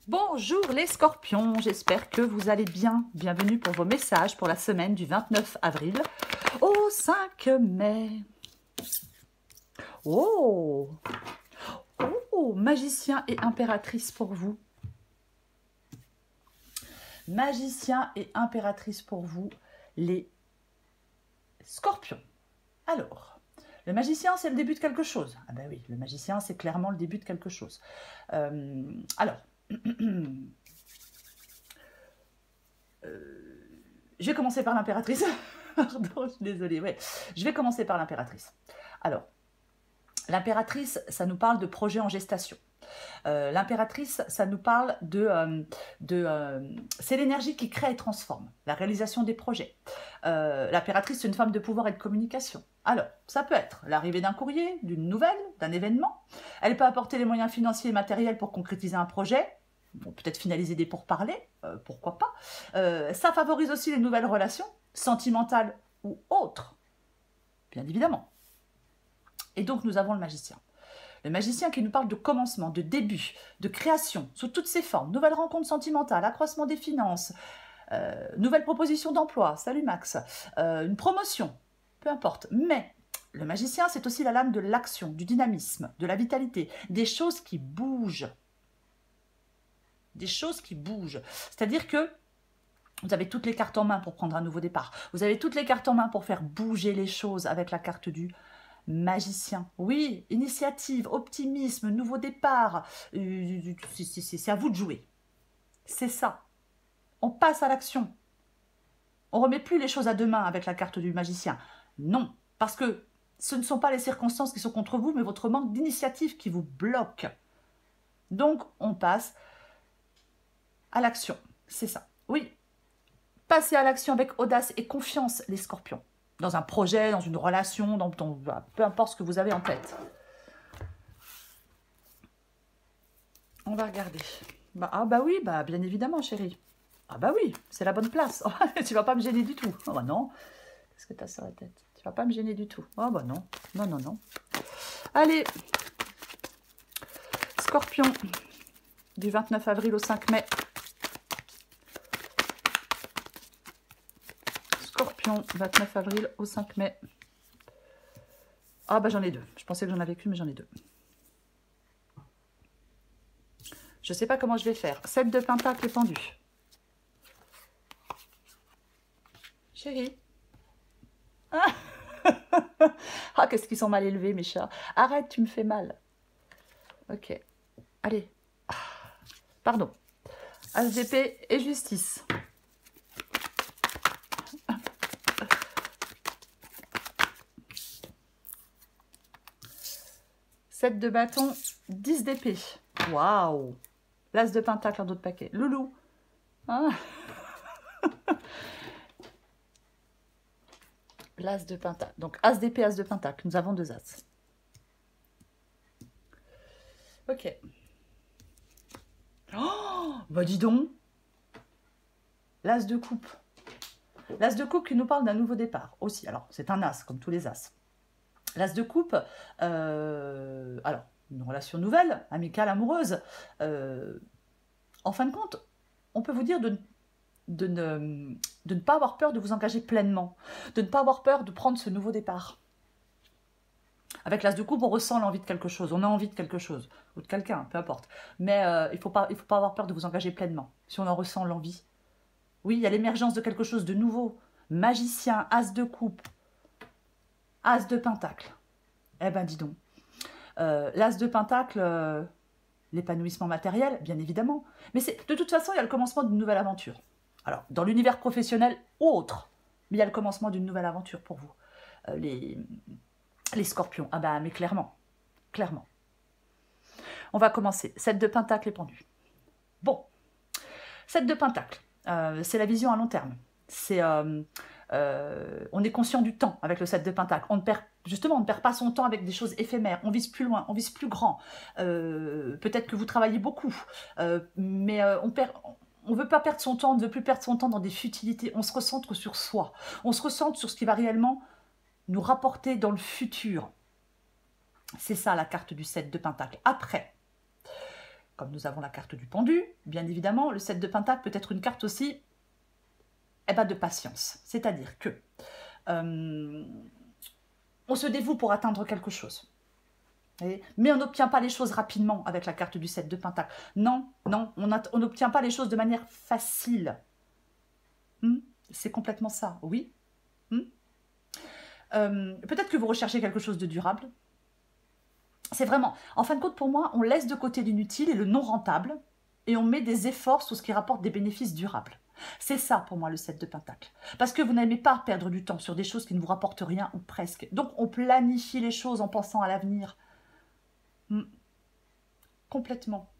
Bonjour les scorpions, j'espère que vous allez bien. Bienvenue pour vos messages pour la semaine du 29 avril au 5 mai. Oh, oh, magicien et impératrice pour vous. Magicien et impératrice pour vous, les scorpions. Alors, le magicien, c'est le début de quelque chose. Ah ben oui, le magicien, c'est clairement le début de quelque chose. Alors, je vais commencer par l'impératrice. Pardon, je suis désolée. Ouais. Je vais commencer par l'impératrice. Alors, l'impératrice, ça nous parle de projet en gestation. L'impératrice, ça nous parle c'est l'énergie qui crée et transforme, la réalisation des projets. L'impératrice, c'est une femme de pouvoir et de communication. Alors, ça peut être l'arrivée d'un courrier, d'une nouvelle, d'un événement. Elle peut apporter les moyens financiers et matériels pour concrétiser un projet. Bon, peut-être finaliser des pourparlers, pourquoi pas. Ça favorise aussi les nouvelles relations, sentimentales ou autres, bien évidemment. Et donc, nous avons le magicien. Le magicien qui nous parle de commencement, de début, de création, sous toutes ses formes, nouvelles rencontres sentimentales, accroissement des finances, nouvelles propositions d'emploi, salut Max, une promotion, peu importe. Mais le magicien, c'est aussi la lame de l'action, du dynamisme, de la vitalité, des choses qui bougent. Des choses qui bougent. C'est-à-dire que vous avez toutes les cartes en main pour prendre un nouveau départ. Vous avez toutes les cartes en main pour faire bouger les choses avec la carte du magicien. Oui, initiative, optimisme, nouveau départ. C'est à vous de jouer. C'est ça. On passe à l'action. On ne remet plus les choses à demain avec la carte du magicien. Non, parce que ce ne sont pas les circonstances qui sont contre vous, mais votre manque d'initiative qui vous bloque. Donc, on passe à l'action. C'est ça. Oui. Passez à l'action avec audace et confiance, les scorpions. Dans un projet, dans une relation, peu importe ce que vous avez en tête. On va regarder. Ah bah oui, bien évidemment, chérie. Ah bah oui, c'est la bonne place. Tu vas pas me gêner du tout. Oh bah non. Qu'est-ce que tu as sur la tête? Tu vas pas me gêner du tout. Oh bah non. Non, non, non. Allez. Scorpion. Du 29 avril au 5 mai. Scorpion, 29 avril au 5 mai. Ah bah j'en ai deux. Je pensais que j'en avais qu'une, mais j'en ai deux. Je sais pas comment je vais faire. 7 de pentacle pendu. Chérie. Ah, qu'est-ce qu'ils sont mal élevés, mes chats. Arrête, tu me fais mal. Ok. Allez. Pardon. As d'épée et justice. Sept de bâton, 10 d'épée. Waouh. L'as de pentacle en d'autres paquets. Loulou. Ah. L'as de pentacle. Donc, as d'épée, as de pentacle. Nous avons deux as. Ok. Oh, bah dis donc. L'as de coupe. L'as de coupe qui nous parle d'un nouveau départ aussi. Alors, c'est un as, comme tous les as. L'as de coupe, alors, une relation nouvelle, amicale, amoureuse. En fin de compte, on peut vous dire de ne pas avoir peur de vous engager pleinement, de ne pas avoir peur de prendre ce nouveau départ. Avec l'as de coupe, on ressent l'envie de quelque chose, on a envie de quelque chose, ou de quelqu'un, peu importe. Mais il ne faut pas avoir peur de vous engager pleinement, si on en ressent l'envie. Oui, il y a l'émergence de quelque chose de nouveau. Magicien, as de coupe, as de pentacle. Eh ben, dis donc. L'as de pentacle, l'épanouissement matériel, bien évidemment. Mais de toute façon, il y a le commencement d'une nouvelle aventure. Alors, dans l'univers professionnel ou autre, mais il y a le commencement d'une nouvelle aventure pour vous. Les scorpions. Ah ben, mais clairement. Clairement. On va commencer. 7 de pentacle pendu. Bon. 7 de pentacle. C'est la vision à long terme. C'est... on est conscient du temps avec le 7 de pentacle. Justement, on ne perd pas son temps avec des choses éphémères. On vise plus loin, on vise plus grand. Peut-être que vous travaillez beaucoup, mais on ne veut pas perdre son temps, on ne veut plus perdre son temps dans des futilités. On se recentre sur soi. On se recentre sur ce qui va réellement nous rapporter dans le futur. C'est ça la carte du 7 de pentacle. Après, comme nous avons la carte du pendu, bien évidemment, le 7 de Pentacle peut être une carte aussi de patience. C'est-à-dire que on se dévoue pour atteindre quelque chose. Mais on n'obtient pas les choses rapidement avec la carte du 7 de Pentacle. Non, non, on n'obtient pas les choses de manière facile. C'est complètement ça, oui. Peut-être que vous recherchez quelque chose de durable. C'est vraiment, en fin de compte, pour moi, on laisse de côté l'inutile et le non rentable et on met des efforts sur ce qui rapporte des bénéfices durables. C'est ça pour moi le 7 de Pentacle. Parce que vous n'aimez pas perdre du temps sur des choses qui ne vous rapportent rien ou presque. Donc on planifie les choses en pensant à l'avenir. Complètement.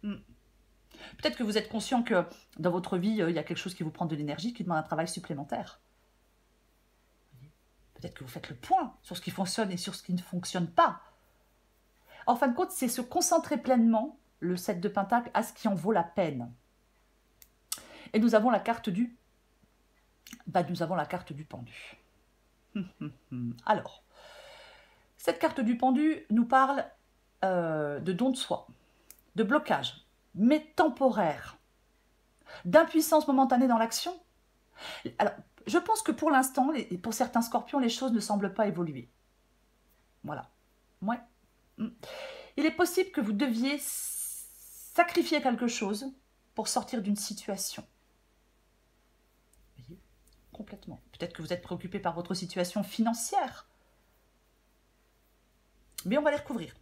Peut-être que vous êtes conscient que dans votre vie, il y a quelque chose qui vous prend de l'énergie, qui demande un travail supplémentaire. Peut-être que vous faites le point sur ce qui fonctionne et sur ce qui ne fonctionne pas. En fin de compte, c'est se concentrer pleinement, le 7 de Pentacle, à ce qui en vaut la peine. Et nous avons la carte du... nous avons la carte du pendu. Alors, cette carte du pendu nous parle de don de soi, de blocage, mais temporaire, d'impuissance momentanée dans l'action. Alors, je pense que pour l'instant, pour certains scorpions, les choses ne semblent pas évoluer. Voilà. Ouais. Il est possible que vous deviez sacrifier quelque chose pour sortir d'une situation. Vous voyez ? Complètement. Peut-être que vous êtes préoccupé par votre situation financière. Mais on va les recouvrir.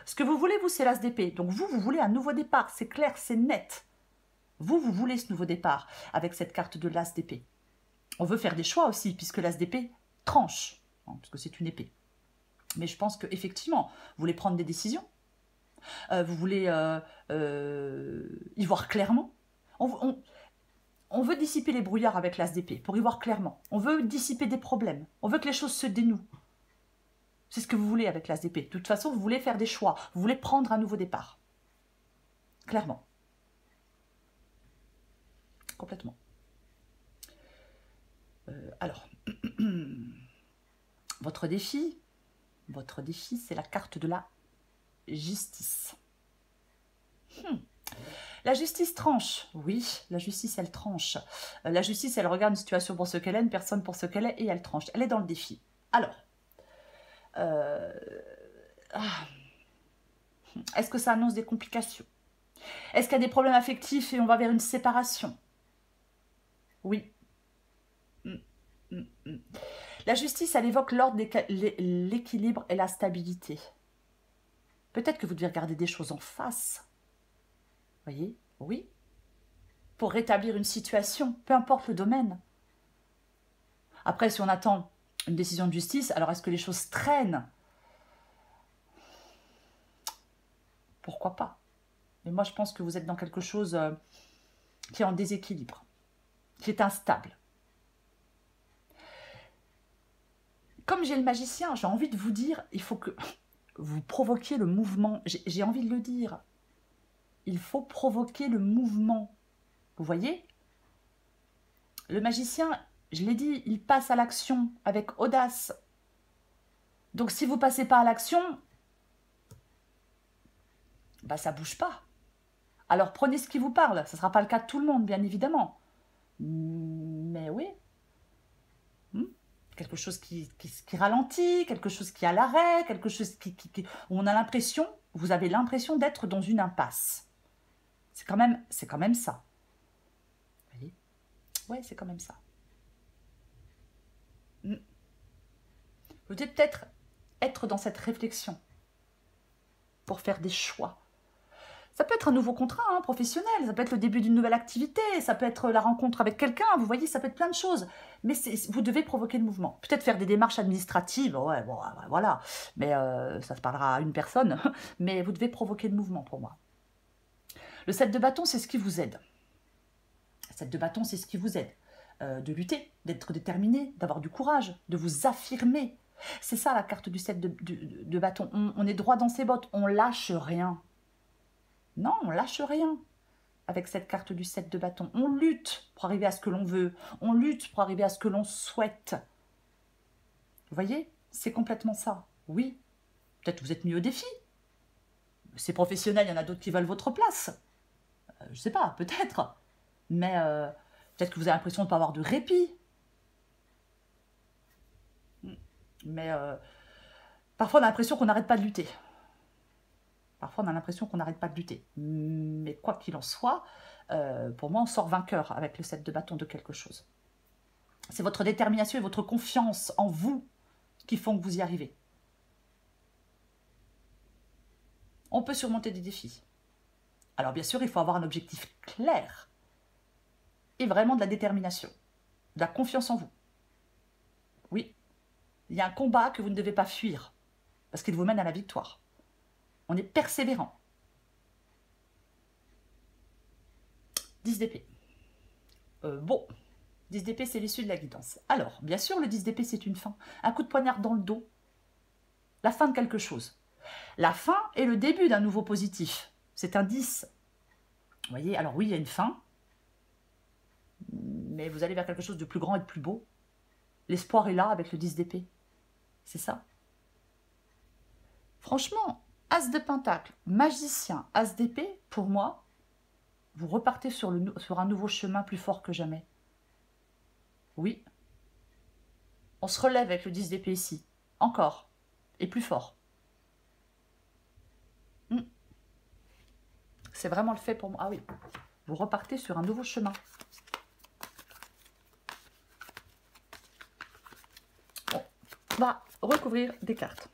Ce que vous voulez, vous, c'est l'as d'épée. Donc vous voulez un nouveau départ. C'est clair, c'est net. Vous voulez ce nouveau départ avec cette carte de l'as d'épée. On veut faire des choix aussi, puisque l'as d'épée tranche, parce que c'est une épée. Mais je pense qu'effectivement, vous voulez prendre des décisions. Vous voulez y voir clairement. On veut dissiper les brouillards avec l'as d'épée, pour y voir clairement. On veut dissiper des problèmes. On veut que les choses se dénouent. C'est ce que vous voulez avec l'as d'épée. De toute façon, vous voulez faire des choix. Vous voulez prendre un nouveau départ. Clairement. Complètement. Alors, votre défi, c'est la carte de la justice. La justice tranche. Oui, la justice, elle tranche. La justice, elle regarde une situation pour ce qu'elle est, une personne pour ce qu'elle est, et elle tranche. Elle est dans le défi. Alors, est-ce que ça annonce des complications? Est-ce qu'il y a des problèmes affectifs et on va vers une séparation? Oui. La justice, elle évoque l'ordre, l'équilibre et la stabilité. Peut-être que vous devez regarder des choses en face. Vous voyez? Oui. Pour rétablir une situation, peu importe le domaine. Après, si on attend une décision de justice, alors est-ce que les choses traînent? Pourquoi pas? Mais moi, je pense que vous êtes dans quelque chose qui est en déséquilibre, qui est instable. Comme j'ai le magicien, j'ai envie de vous dire, il faut que vous provoquiez le mouvement. J'ai envie de le dire. Il faut provoquer le mouvement. Vous voyez? Le magicien, je l'ai dit, il passe à l'action avec audace. Donc si vous ne passez pas à l'action, ça ne bouge pas. Alors prenez ce qui vous parle. Ce ne sera pas le cas de tout le monde, bien évidemment. Mais oui. Quelque chose qui ralentit, quelque chose qui est à l'arrêt, quelque chose où on a l'impression, vous avez l'impression d'être dans une impasse. C'est quand même ça. Vous voyez? Ouais, c'est quand même ça. Vous devez peut-être être dans cette réflexion pour faire des choix. Ça peut être un nouveau contrat professionnel, ça peut être le début d'une nouvelle activité, ça peut être la rencontre avec quelqu'un, vous voyez, ça peut être plein de choses. Mais vous devez provoquer le mouvement. Peut-être faire des démarches administratives, ouais, bon, voilà. Mais ça se parlera à une personne. Mais vous devez provoquer le mouvement pour moi. Le 7 de bâton, c'est ce qui vous aide. Le 7 de bâton, c'est ce qui vous aide. De lutter, d'être déterminé, d'avoir du courage, de vous affirmer. C'est ça la carte du 7 de bâton. On est droit dans ses bottes, on lâche rien. Non, on lâche rien avec cette carte du 7 de bâton. On lutte pour arriver à ce que l'on veut. On lutte pour arriver à ce que l'on souhaite. Vous voyez? C'est complètement ça. Oui. Peut-être que vous êtes mis au défi. c'est professionnel, il y en a d'autres qui veulent votre place. Je sais pas, peut-être. Mais peut-être que vous avez l'impression de ne pas avoir de répit. Mais parfois, on a l'impression qu'on n'arrête pas de lutter. Parfois, on a l'impression qu'on n'arrête pas de lutter. Mais quoi qu'il en soit, pour moi, on sort vainqueur avec le 7 de bâton de quelque chose. C'est votre détermination et votre confiance en vous qui font que vous y arrivez. On peut surmonter des défis. Alors bien sûr, il faut avoir un objectif clair et vraiment de la détermination, de la confiance en vous. Oui, il y a un combat que vous ne devez pas fuir parce qu'il vous mène à la victoire. On est persévérant. 10 d'épée. Bon, 10 d'épée, c'est l'issue de la guidance. Alors, bien sûr, le 10 d'épée, c'est une fin. Un coup de poignard dans le dos. La fin de quelque chose. La fin est le début d'un nouveau positif. C'est un 10. Vous voyez, alors oui, il y a une fin. Mais vous allez vers quelque chose de plus grand et de plus beau. L'espoir est là avec le 10 d'épée. C'est ça. Franchement, As de Pentacle, magicien, As d'épée, pour moi, vous repartez sur un nouveau chemin plus fort que jamais. Oui. On se relève avec le 10 d'épée ici. Encore. Et plus fort. C'est vraiment le fait pour moi. Ah oui. Vous repartez sur un nouveau chemin. Bon. On va recouvrir des cartes.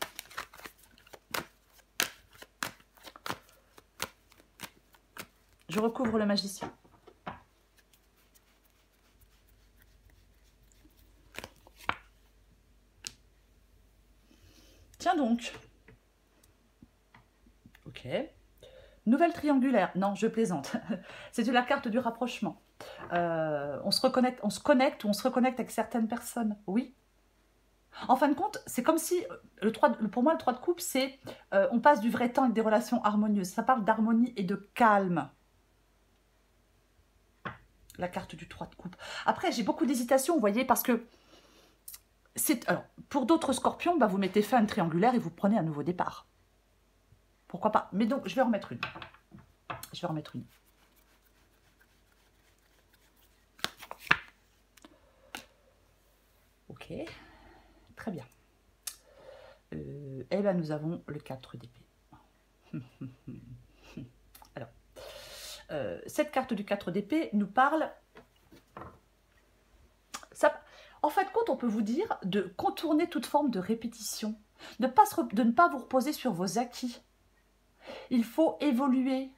Je recouvre le magicien. Tiens donc. Ok. Nouvelle triangulaire. Non, je plaisante. C'est la carte du rapprochement. On se connecte ou on se reconnecte avec certaines personnes. Oui. En fin de compte, c'est comme si, pour moi, le 3 de coupe, c'est on passe du vrai temps avec des relations harmonieuses. Ça parle d'harmonie et de calme. La carte du 3 de coupe. Après, j'ai beaucoup d'hésitation, vous voyez, parce que alors, pour d'autres scorpions, bah, vous mettez fin à une triangulaire et vous prenez un nouveau départ. Pourquoi pas? Mais donc, je vais en remettre une. Je vais en remettre une. Ok. Très bien. Et bien, nous avons le 4 d'épée. Alors, cette carte du 4 d'épée nous parle... En fin de compte, on peut vous dire de contourner toute forme de répétition, de ne pas vous reposer sur vos acquis. Il faut évoluer.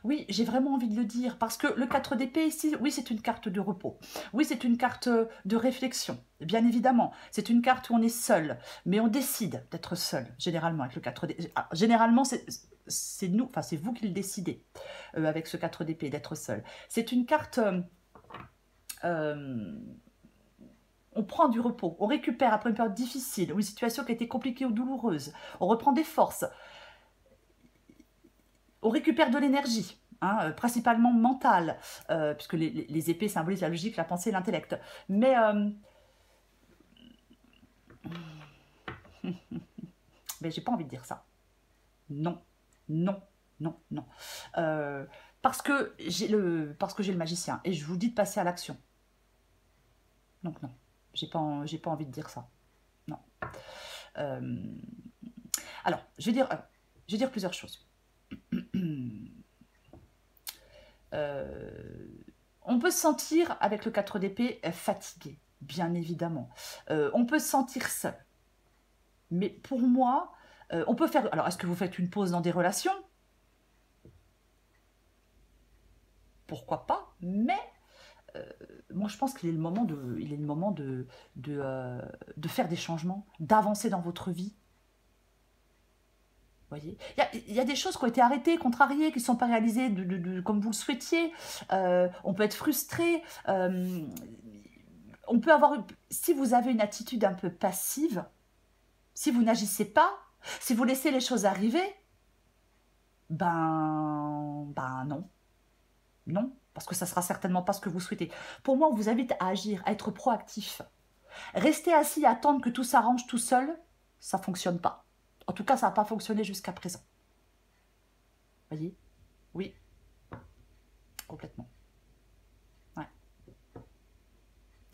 Oui, j'ai vraiment envie de le dire, parce que le 4 d'épée ici, oui, c'est une carte de repos. Oui, c'est une carte de réflexion, bien évidemment. C'est une carte où on est seul, mais on décide d'être seul, généralement, avec le 4 d'épée. Généralement, c'est nous, enfin, c'est vous qui le décidez, avec ce 4 d'épée, d'être seul. C'est une carte... on prend du repos, on récupère après une période difficile, ou une situation qui a été compliquée ou douloureuse, on reprend des forces, on récupère de l'énergie, hein, principalement mentale, puisque les épées symbolisent la logique, la pensée, l'intellect. Mais j'ai pas envie de dire ça. Non, non, non, non. Parce que j'ai le magicien, et je vous dis de passer à l'action. Donc non, j'ai pas envie de dire ça. Non. Alors, je vais dire plusieurs choses. On peut se sentir, avec le 4 d'épée, fatigué, bien évidemment. On peut se sentir seul. Mais pour moi, on peut faire... Alors, est-ce que vous faites une pause dans des relations? Pourquoi pas? Mais moi, je pense qu'il est le moment de faire des changements, d'avancer dans votre vie. Voyez, il y a des choses qui ont été arrêtées, contrariées, qui ne sont pas réalisées comme vous le souhaitiez. On peut être frustré. On peut avoir... Si vous avez une attitude un peu passive, si vous n'agissez pas, si vous laissez les choses arriver, ben non. Non, parce que ça ne sera certainement pas ce que vous souhaitez. Pour moi, on vous invite à agir, à être proactif. Rester assis et attendre que tout s'arrange tout seul, ça ne fonctionne pas. En tout cas, ça n'a pas fonctionné jusqu'à présent. Voyez? Oui. Complètement. Ouais.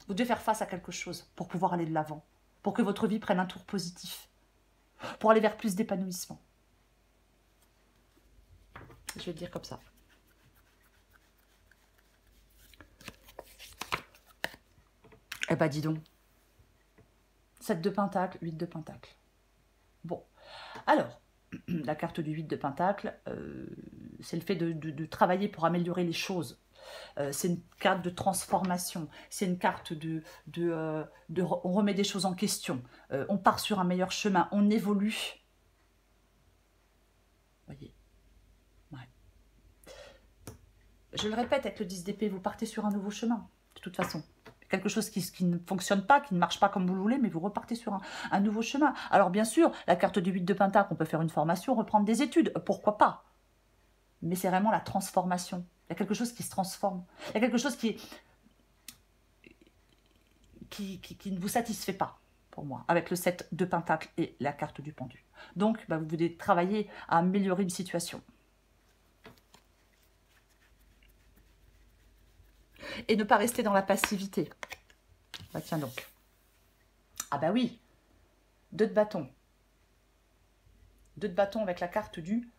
Vous devez faire face à quelque chose pour pouvoir aller de l'avant, pour que votre vie prenne un tour positif, pour aller vers plus d'épanouissement. Je vais le dire comme ça. Eh ben, dis donc. 7 de pentacle, 8 de pentacle. Bon. Alors, la carte du 8 de pentacle, c'est le fait de travailler pour améliorer les choses. C'est une carte de transformation. C'est une carte on remet des choses en question. On part sur un meilleur chemin. On évolue. Voyez. Ouais. Je le répète, avec le 10 d'épée, vous partez sur un nouveau chemin. De toute façon. Quelque chose qui ne fonctionne pas, qui ne marche pas comme vous le voulez, mais vous repartez sur un nouveau chemin. Alors bien sûr, la carte du 8 de pentacle, on peut faire une formation, reprendre des études, pourquoi pas? Mais c'est vraiment la transformation. Il y a quelque chose qui se transforme. Il y a quelque chose qui ne vous satisfait pas, pour moi, avec le 7 de pentacle et la carte du pendu. Donc, vous devez travailler à améliorer une situation. Et ne pas rester dans la passivité. Bah tiens donc. Ah bah oui. 2 de bâton. 2 de bâton avec la carte du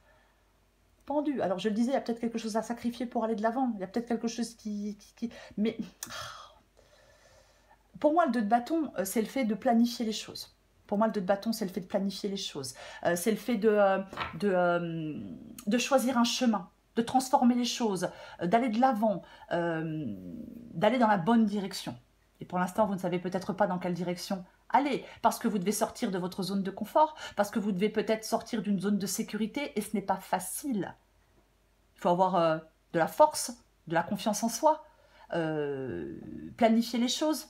pendu. Alors je le disais, il y a peut-être quelque chose à sacrifier pour aller de l'avant. Il y a peut-être quelque chose Mais pour moi, le 2 de bâton, c'est le fait de planifier les choses. Pour moi, le 2 de bâton, c'est le fait de planifier les choses. C'est le fait de choisir un chemin, de transformer les choses, d'aller de l'avant, d'aller dans la bonne direction. Et pour l'instant, vous ne savez peut-être pas dans quelle direction aller, parce que vous devez sortir de votre zone de confort, parce que vous devez peut-être sortir d'une zone de sécurité, et ce n'est pas facile. Il faut avoir de la force, de la confiance en soi, planifier les choses.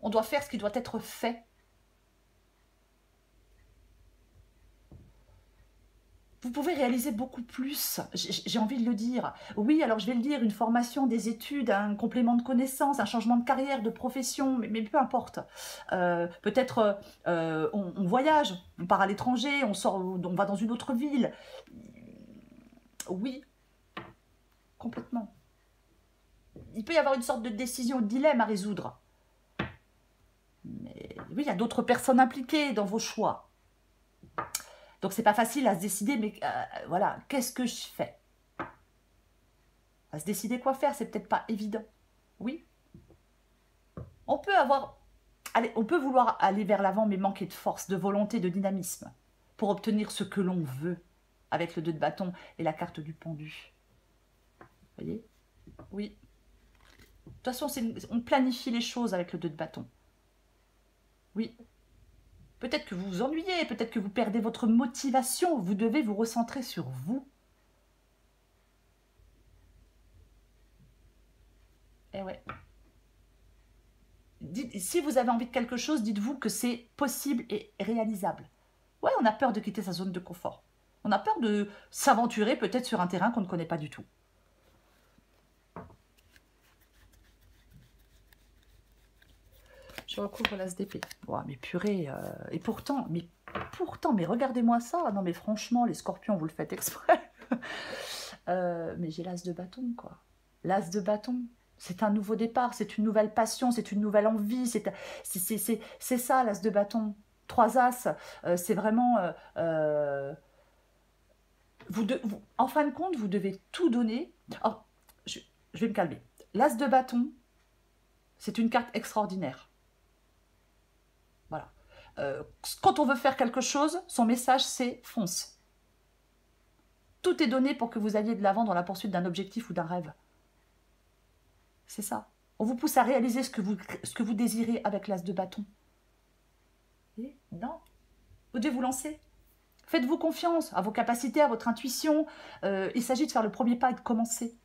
On doit faire ce qui doit être fait. Vous pouvez réaliser beaucoup plus, j'ai envie de le dire. Oui, alors je vais le dire, une formation, des études, un complément de connaissances, un changement de carrière, de profession, mais peu importe. Peut-être on voyage, on part à l'étranger, on va dans une autre ville. Oui, complètement. Il peut y avoir une sorte de décision, de dilemme à résoudre. Mais oui, il y a d'autres personnes impliquées dans vos choix. Donc, c'est pas facile à se décider, mais voilà, qu'est-ce que je fais? À se décider quoi faire, c'est peut-être pas évident. Oui. On peut vouloir aller vers l'avant, mais manquer de force, de volonté, de dynamisme, pour obtenir ce que l'on veut, avec le 2 de bâton et la carte du pendu. Vous voyez? Oui. De toute façon, on planifie les choses avec le 2 de bâton. Oui. Peut-être que vous vous ennuyez, peut-être que vous perdez votre motivation. Vous devez vous recentrer sur vous. Eh ouais. Si vous avez envie de quelque chose, dites-vous que c'est possible et réalisable. Ouais, on a peur de quitter sa zone de confort. On a peur de s'aventurer peut-être sur un terrain qu'on ne connaît pas du tout. Je recouvre l'as d'épée. Oh, mais purée, et pourtant, mais regardez-moi ça. Non, mais franchement, les scorpions, vous le faites exprès. Mais j'ai l'as de bâton, quoi. L'as de bâton, c'est un nouveau départ, c'est une nouvelle passion, c'est une nouvelle envie. C'est ça, l'as de bâton. 3 as, c'est vraiment... en fin de compte, vous devez tout donner. Oh, je vais me calmer. L'as de bâton, c'est une carte extraordinaire. Voilà. Quand on veut faire quelque chose, son message, c'est fonce. Tout est donné pour que vous alliez de l'avant dans la poursuite d'un objectif ou d'un rêve. C'est ça. On vous pousse à réaliser ce que vous désirez avec l'as de bâton. Et non. Vous devez vous lancer. Faites-vous confiance à vos capacités, à votre intuition. Il s'agit de faire le premier pas et de commencer.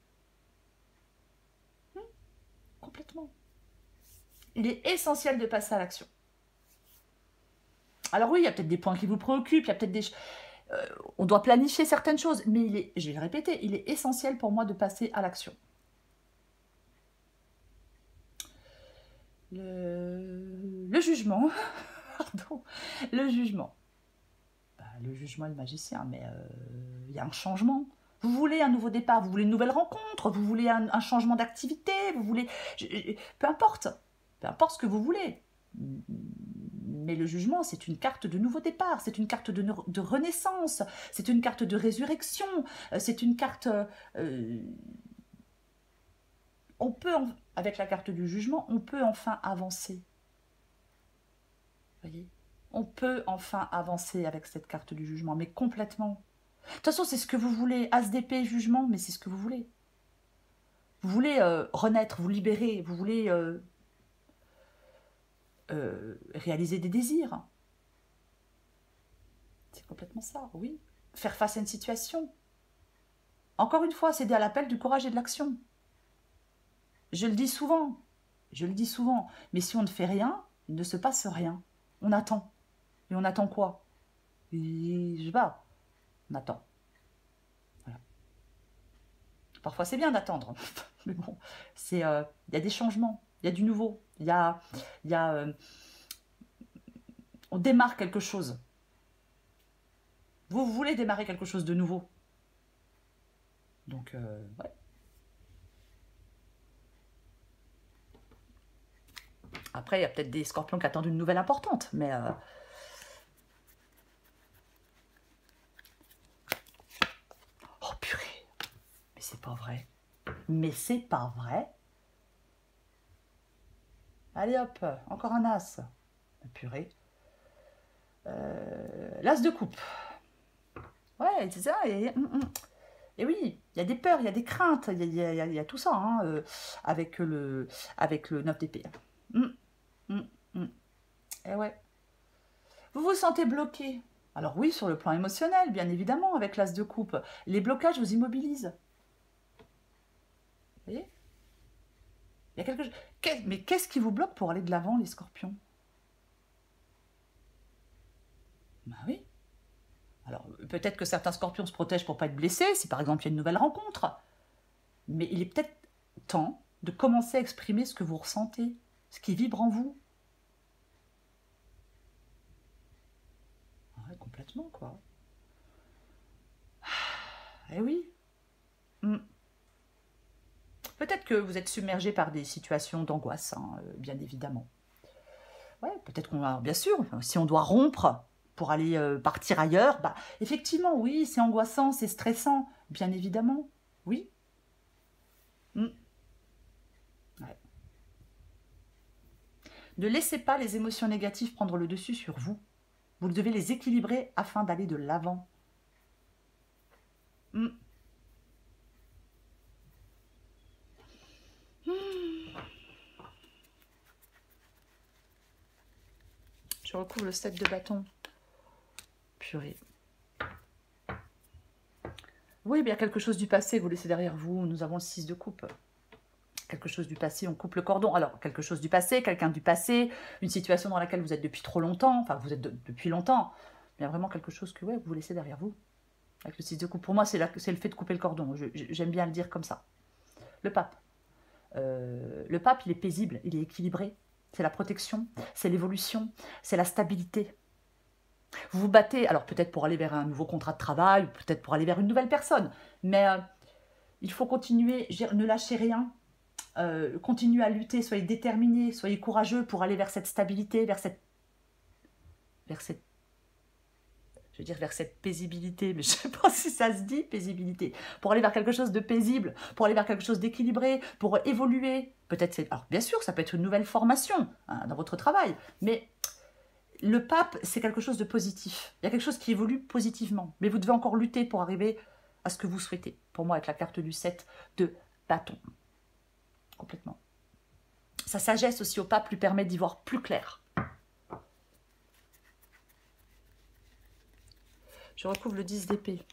Complètement. Il est essentiel de passer à l'action. Alors oui, il y a peut-être des points qui vous préoccupent, il y a peut-être des... on doit planifier certaines choses, mais je vais le répéter, il est essentiel pour moi de passer à l'action. Le jugement, pardon, le jugement. Bah, le jugement et le magicien, mais il y a un changement. Vous voulez un nouveau départ, vous voulez une nouvelle rencontre, vous voulez un changement d'activité, vous voulez... peu importe ce que vous voulez. Mais le jugement, c'est une carte de nouveau départ, c'est une carte de renaissance, c'est une carte de résurrection, c'est une carte... on peut, avec la carte du jugement, on peut enfin avancer. Vous voyez ? On peut enfin avancer avec cette carte du jugement, mais complètement. De toute façon, c'est ce que vous voulez. As d'épée, jugement, mais c'est ce que vous voulez. Vous voulez renaître, vous libérer, vous voulez réaliser des désirs. C'est complètement ça, oui. Faire face à une situation. Encore une fois, céder à l'appel du courage et de l'action. Je le dis souvent, mais si on ne fait rien, il ne se passe rien. On attend. Et on attend quoi? Et je sais pas. On attend. Voilà. Parfois, c'est bien d'attendre. Mais bon, il y a des changements, il y a du nouveau. On démarre quelque chose. Vous voulez démarrer quelque chose de nouveau. Donc, ouais. Après, il y a peut-être des scorpions qui attendent une nouvelle importante, mais... Oh purée! Mais c'est pas vrai. Mais c'est pas vrai. Allez hop, encore un as. Purée. L'as de coupe. Ouais, c'est ça. Et oui, il y a des peurs, il y a des craintes, il y a tout ça hein, avec le 9 d'épée. Et ouais. Vous vous sentez bloqué. Alors oui, sur le plan émotionnel, bien évidemment, avec l'as de coupe. Les blocages vous immobilisent. Vous voyez? Il y a quelque chose. Mais qu'est-ce qui vous bloque pour aller de l'avant, les scorpions? Ben oui. Alors, peut-être que certains scorpions se protègent pour ne pas être blessés, si par exemple il y a une nouvelle rencontre. Mais il est peut-être temps de commencer à exprimer ce que vous ressentez, ce qui vibre en vous. Ouais, complètement, quoi. Eh oui. Peut-être que vous êtes submergé par des situations d'angoisse, hein, bien évidemment. Ouais, peut-être qu'on va, bien sûr, si on doit rompre pour aller partir ailleurs, bah, effectivement, oui, c'est angoissant, c'est stressant, bien évidemment, oui. Ouais. Ne laissez pas les émotions négatives prendre le dessus sur vous. Vous devez les équilibrer afin d'aller de l'avant. Je recouvre le 7 de bâton. Purée. Oui, bien quelque chose du passé, vous laissez derrière vous. Nous avons le 6 de coupe. Quelque chose du passé, on coupe le cordon. Alors, quelque chose du passé, quelqu'un du passé, une situation dans laquelle vous êtes depuis trop longtemps, enfin, vous êtes depuis longtemps. Bien vraiment quelque chose que ouais, vous laissez derrière vous. Avec le 6 de coupe. Pour moi, c'est le fait de couper le cordon. J'aime bien le dire comme ça. Le pape. Le pape, il est paisible, il est équilibré. C'est la protection, c'est l'évolution, c'est la stabilité. Vous vous battez, alors peut-être pour aller vers un nouveau contrat de travail, ou peut-être pour aller vers une nouvelle personne, mais il faut continuer, ne lâchez rien, continuez à lutter, soyez déterminés, soyez courageux pour aller vers cette stabilité, vers cette paisibilité, mais je ne sais pas si ça se dit, paisibilité, pour aller vers quelque chose de paisible, pour aller vers quelque chose d'équilibré, pour évoluer. Peut-être, alors bien sûr, ça peut être une nouvelle formation hein, dans votre travail, mais le pape, c'est quelque chose de positif. Il y a quelque chose qui évolue positivement, mais vous devez encore lutter pour arriver à ce que vous souhaitez. Pour moi, avec la carte du 7 de bâton. Complètement. Sa sagesse aussi au pape lui permet d'y voir plus clair. Je recouvre le 10 d'épée.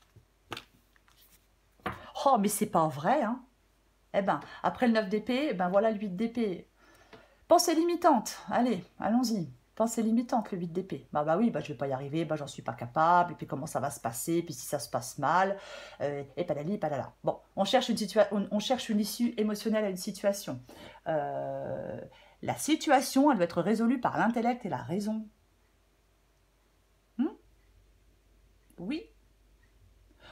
Oh, mais c'est pas vrai, hein. Eh ben, après le 9 d'épée, eh ben voilà le 8 d'épée. Pensée limitante. Allez, allons-y. Pensée limitante, le 8 d'épée. Bah oui, je vais pas y arriver, j'en suis pas capable, et puis comment ça va se passer, puis si ça se passe mal, et padali, padala. Bon, on cherche une issue émotionnelle à une situation. La situation, elle doit être résolue par l'intellect et la raison. Oui.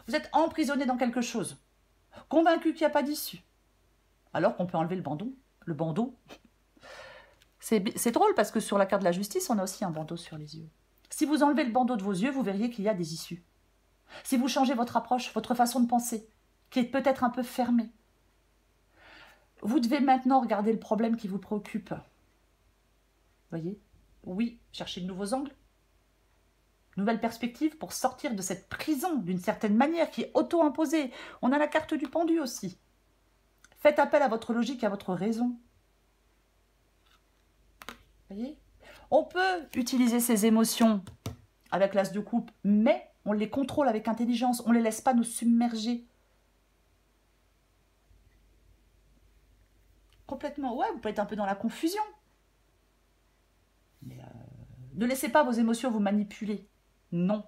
Vous êtes emprisonné dans quelque chose. Convaincu qu'il n'y a pas d'issue. Alors qu'on peut enlever le bandeau. Le bandeau. C'est drôle parce que sur la carte de la justice, on a aussi un bandeau sur les yeux. Si vous enlevez le bandeau de vos yeux, vous verriez qu'il y a des issues. Si vous changez votre approche, votre façon de penser, qui est peut-être un peu fermée, vous devez maintenant regarder le problème qui vous préoccupe. Voyez? Oui, chercher de nouveaux angles, nouvelles perspectives pour sortir de cette prison d'une certaine manière qui est auto-imposée. On a la carte du pendu aussi. Faites appel à votre logique, à votre raison. Voyez? On peut utiliser ses émotions avec l'as de coupe, mais on les contrôle avec intelligence. On ne les laisse pas nous submerger. Complètement. Ouais, vous pouvez être un peu dans la confusion. Mais ne laissez pas vos émotions vous manipuler. Non.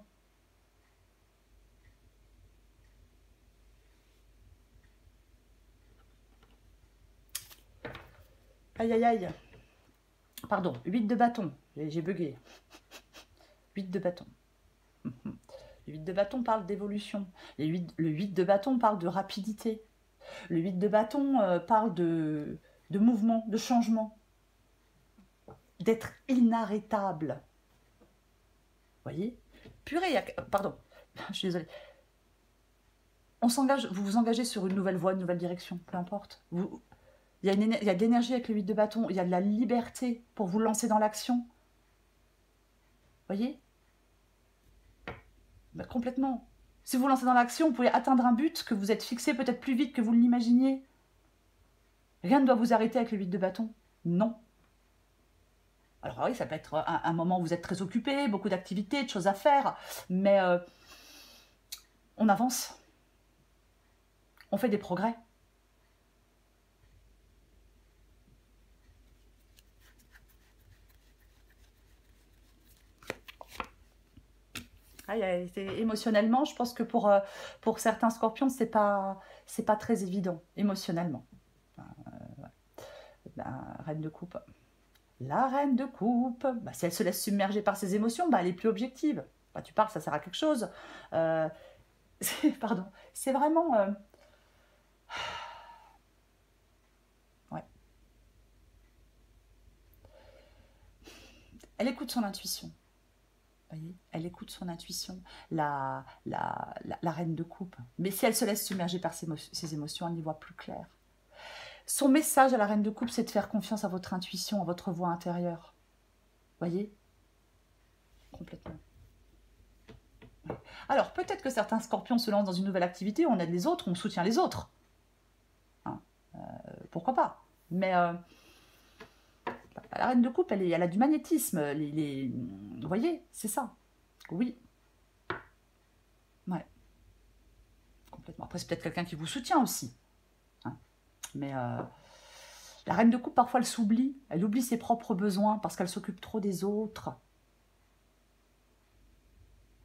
Aïe, aïe, aïe. Pardon, 8 de bâton. J'ai bugué. 8 de bâton. Le 8 de bâton parle d'évolution. Le 8 de bâton parle de rapidité. Le 8 de bâton parle de mouvement, de changement. D'être inarrêtable. Vous voyez? Purée, pardon, je suis désolée. On s'engage, vous vous engagez sur une nouvelle voie, une nouvelle direction, peu importe. Il y a de l'énergie avec le 8 de bâton, il y a de la liberté pour vous lancer dans l'action. Vous voyez? Ben, complètement. Si vous vous lancez dans l'action, vous pouvez atteindre un but que vous êtes fixé peut-être plus vite que vous ne l'imaginiez. Rien ne doit vous arrêter avec le 8 de bâton. Non. Alors oui, ça peut être un moment où vous êtes très occupé, beaucoup d'activités, de choses à faire, mais on avance. On fait des progrès. Émotionnellement, je pense que pour certains scorpions, c'est pas très évident, émotionnellement. Reine de coupe. La reine de coupe, bah, si elle se laisse submerger par ses émotions, bah, elle est plus objective. Bah, tu parles, ça sert à quelque chose. Pardon, c'est vraiment... Ouais. Elle écoute son intuition. Voyez, elle écoute son intuition, la reine de coupe. Mais si elle se laisse submerger par ses émotions, elle n'y voit plus clair. Son message à la reine de coupe, c'est de faire confiance à votre intuition, à votre voix intérieure. Voyez? Complètement. Alors, peut-être que certains scorpions se lancent dans une nouvelle activité, on aide les autres, on soutient les autres. Hein, pourquoi pas? Mais la reine de coupe, elle a du magnétisme. Vous voyez, c'est ça. Oui. Ouais. Complètement. Après, c'est peut-être quelqu'un qui vous soutient aussi. Hein. Mais la reine de coupe, parfois, elle s'oublie. Elle oublie ses propres besoins parce qu'elle s'occupe trop des autres.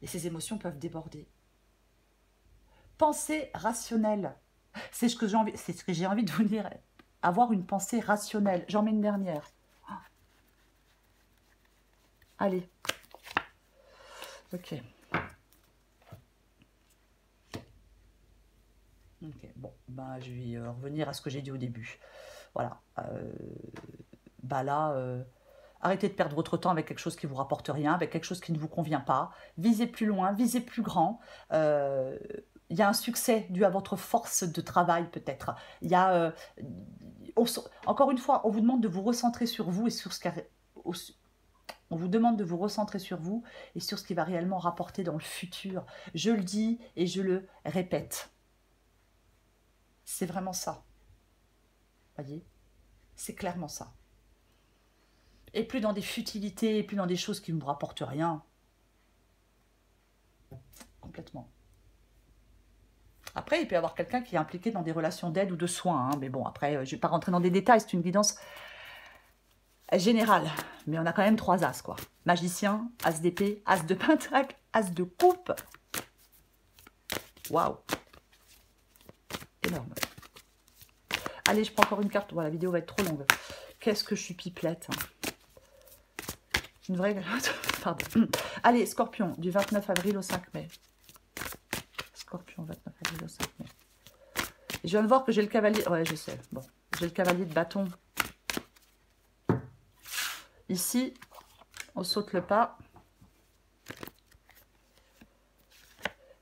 Et ses émotions peuvent déborder. Pensée rationnelle. C'est ce que j'ai envie de vous dire. Avoir une pensée rationnelle. J'en mets une dernière. Allez. Ok. Ok, bon, bah, je vais revenir à ce que j'ai dit au début. Voilà. Bah là, arrêtez de perdre votre temps avec quelque chose qui ne vous rapporte rien, avec quelque chose qui ne vous convient pas. Visez plus loin, visez plus grand. Il y a un succès dû à votre force de travail peut-être. Il y a, encore une fois, on vous demande de vous recentrer sur vous et sur ce on vous demande de vous recentrer sur vous et sur ce qui va réellement rapporter dans le futur. Je le dis et je le répète. C'est vraiment ça. Voyez? C'est clairement ça. Et plus dans des futilités, et plus dans des choses qui ne vous rapportent rien. Complètement. Après, il peut y avoir quelqu'un qui est impliqué dans des relations d'aide ou de soins. Hein, mais bon, après, je ne vais pas rentrer dans des détails, c'est une guidance générale. Mais on a quand même 3 as, quoi. Magicien, as d'épée, as de pentacle, as de coupe. Waouh. Énorme. Allez, je prends encore une carte. Voilà, la vidéo va être trop longue. Qu'est-ce que je suis pipelette. Hein. Une vraie... Pardon. Allez, Scorpion, du 29 avril au 5 mai. Scorpion, 29 avril au 5 mai. Et je viens de voir que j'ai le cavalier... Ouais, je sais. Bon, j'ai le cavalier de bâton. Ici, on saute le pas.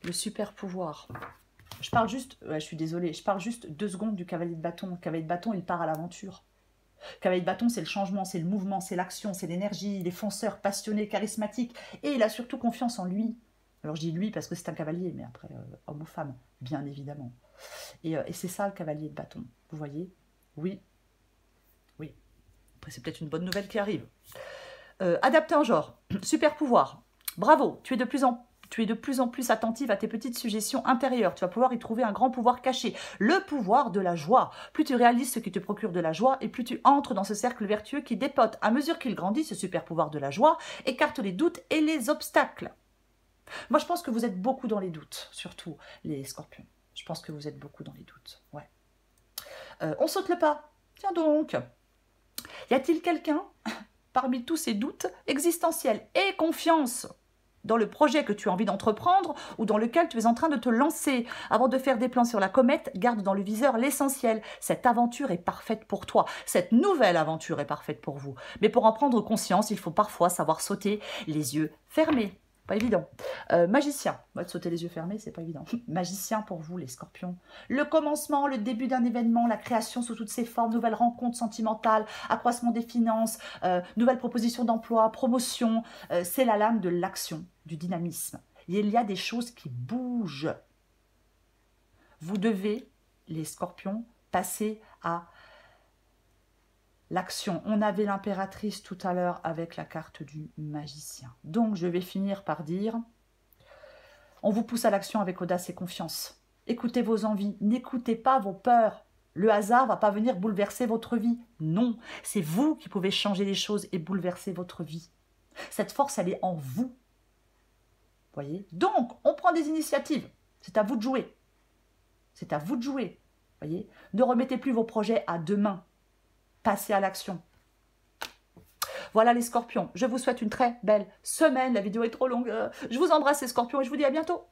Le super pouvoir. Je parle juste... Ouais, je suis désolée. Je parle juste 2 secondes du cavalier de bâton. Le cavalier de bâton, il part à l'aventure. Le cavalier de bâton, c'est le changement, c'est le mouvement, c'est l'action, c'est l'énergie. Il est fonceur, passionné, charismatique. Et il a surtout confiance en lui. Alors je dis lui parce que c'est un cavalier, mais après, homme ou femme, bien évidemment. Et c'est ça le cavalier de bâton. Vous voyez? Oui. Oui. Après, c'est peut-être une bonne nouvelle qui arrive. Adapté en genre. Super pouvoir. Bravo. Tu es de plus en plus attentive à tes petites suggestions intérieures. Tu vas pouvoir y trouver un grand pouvoir caché. Le pouvoir de la joie. Plus tu réalises ce qui te procure de la joie et plus tu entres dans ce cercle vertueux qui dépote. À mesure qu'il grandit, ce super pouvoir de la joie écarte les doutes et les obstacles. Moi, je pense que vous êtes beaucoup dans les doutes, surtout les scorpions. Je pense que vous êtes beaucoup dans les doutes. Ouais. On saute le pas. Tiens donc. Y a-t-il quelqu'un parmi tous ces doutes existentiels et confiance dans le projet que tu as envie d'entreprendre ou dans lequel tu es en train de te lancer? Avant de faire des plans sur la comète, garde dans le viseur l'essentiel. Cette aventure est parfaite pour toi. Cette nouvelle aventure est parfaite pour vous. Mais pour en prendre conscience, il faut parfois savoir sauter les yeux fermés. Pas évident. Magicien. De sauter les yeux fermés, c'est pas évident. Magicien pour vous, les scorpions. Le commencement, le début d'un événement, la création sous toutes ses formes, nouvelles rencontres sentimentales, accroissement des finances, nouvelles propositions d'emploi, promotion. C'est la lame de l'action, du dynamisme. Il y a des choses qui bougent. Vous devez, les scorpions, passer à l'action. On avait l'impératrice tout à l'heure avec la carte du magicien. Donc, je vais finir par dire, on vous pousse à l'action avec audace et confiance. Écoutez vos envies, n'écoutez pas vos peurs. Le hasard ne va pas venir bouleverser votre vie. Non, c'est vous qui pouvez changer les choses et bouleverser votre vie. Cette force, elle est en vous. Voyez? Donc, on prend des initiatives. C'est à vous de jouer. C'est à vous de jouer. Voyez? Ne remettez plus vos projets à demain. Passez à l'action. Voilà les scorpions, je vous souhaite une très belle semaine. La vidéo est trop longue. Je vous embrasse les scorpions et je vous dis à bientôt.